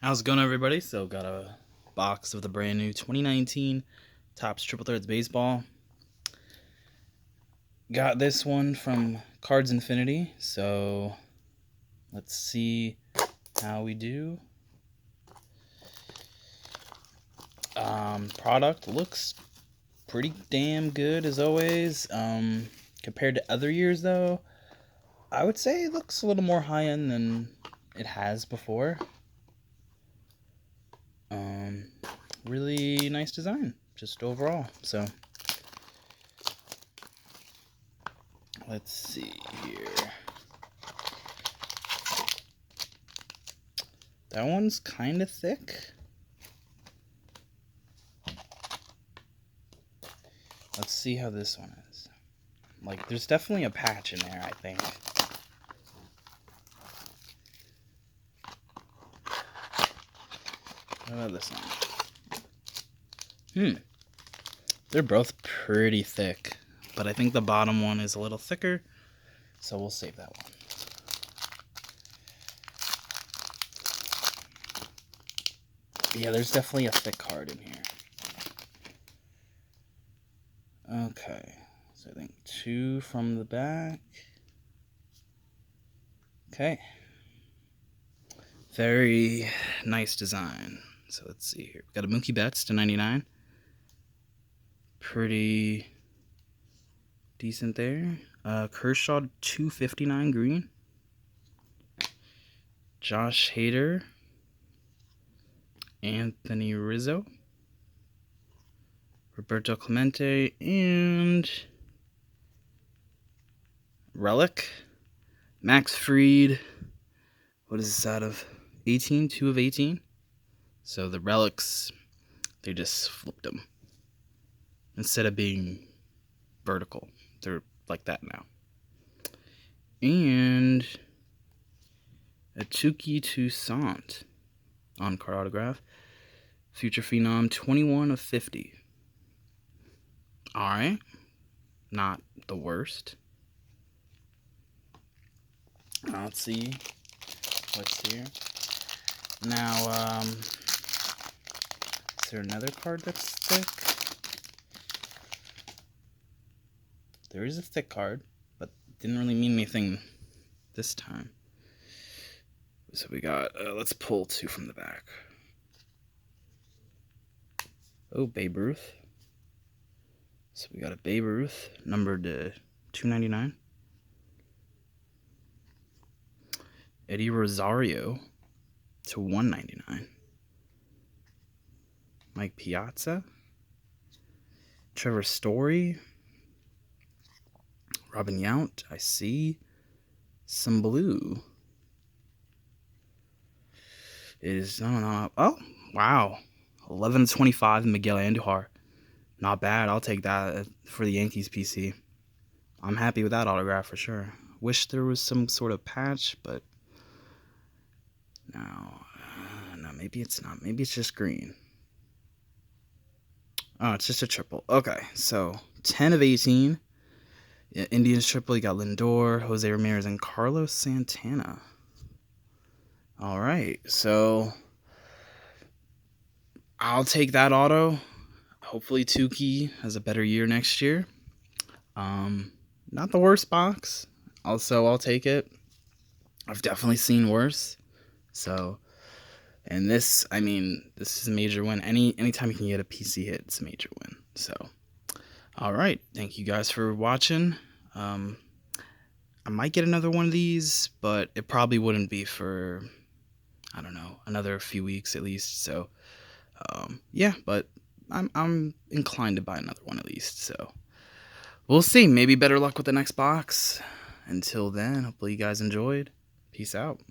How's it going, everybody? So got a box of the brand new 2019 Topps Triple Threads Baseball. Got this one from Cards Infinity, so let's see how we do. Product looks pretty damn good as always. Compared to other years though, I would say it looks a little more high-end than it has before. Really nice design, just overall. So let's see here. That one's kind of thick. Let's see how this one is. Like, there's definitely a patch in there, I think. How about this one? They're both pretty thick, but I think the bottom one is a little thicker, so we'll save that one. Yeah, there's definitely a thick card in here. Okay, so I think 2 from the back. Okay. Very nice design. So let's see here. We've got a Mookie Betts to 99. Pretty decent there. Kershaw 259 green. Josh Hader. Anthony Rizzo. Roberto Clemente. And Relic. Max Fried. What is this out of? 18? 2 of 18. So the relics, they just flipped them. Instead of being vertical, they're like that now. And a Touki Toussaint on card autograph. Future Phenom, 21 of 50. Alright. Not the worst. Let's see what's here. Now, is there another card that's thick? There is a thick card, but didn't really mean anything this time. So we got, let's pull 2 from the back. Oh, Babe Ruth. So we got a Babe Ruth, numbered to 299. Eddie Rosario to 199. Mike Piazza. Trevor Story. Robin Yount, I see. Some blue. It is, oh, wow. 11/25 Miguel Andujar. Not bad. I'll take that for the Yankees PC. I'm happy with that autograph for sure. Wish there was some sort of patch, but no, maybe it's not. Maybe it's just green. Oh, it's just a triple. Okay, so 10 of 18. Yeah, Indians triple. You got Lindor, Jose Ramirez, and Carlos Santana. All right, so I'll take that auto. Hopefully Touki has a better year next year. Not the worst box. Also, I'll take it. I've definitely seen worse. So, and this, I mean, this is a major win. Anytime you can get a PC hit, it's a major win. So, all right. Thank you guys for watching. I might get another one of these, but it probably wouldn't be for, I don't know, another few weeks at least. So, yeah, but I'm inclined to buy another one at least. So, we'll see. Maybe better luck with the next box. Until then, hopefully you guys enjoyed. Peace out.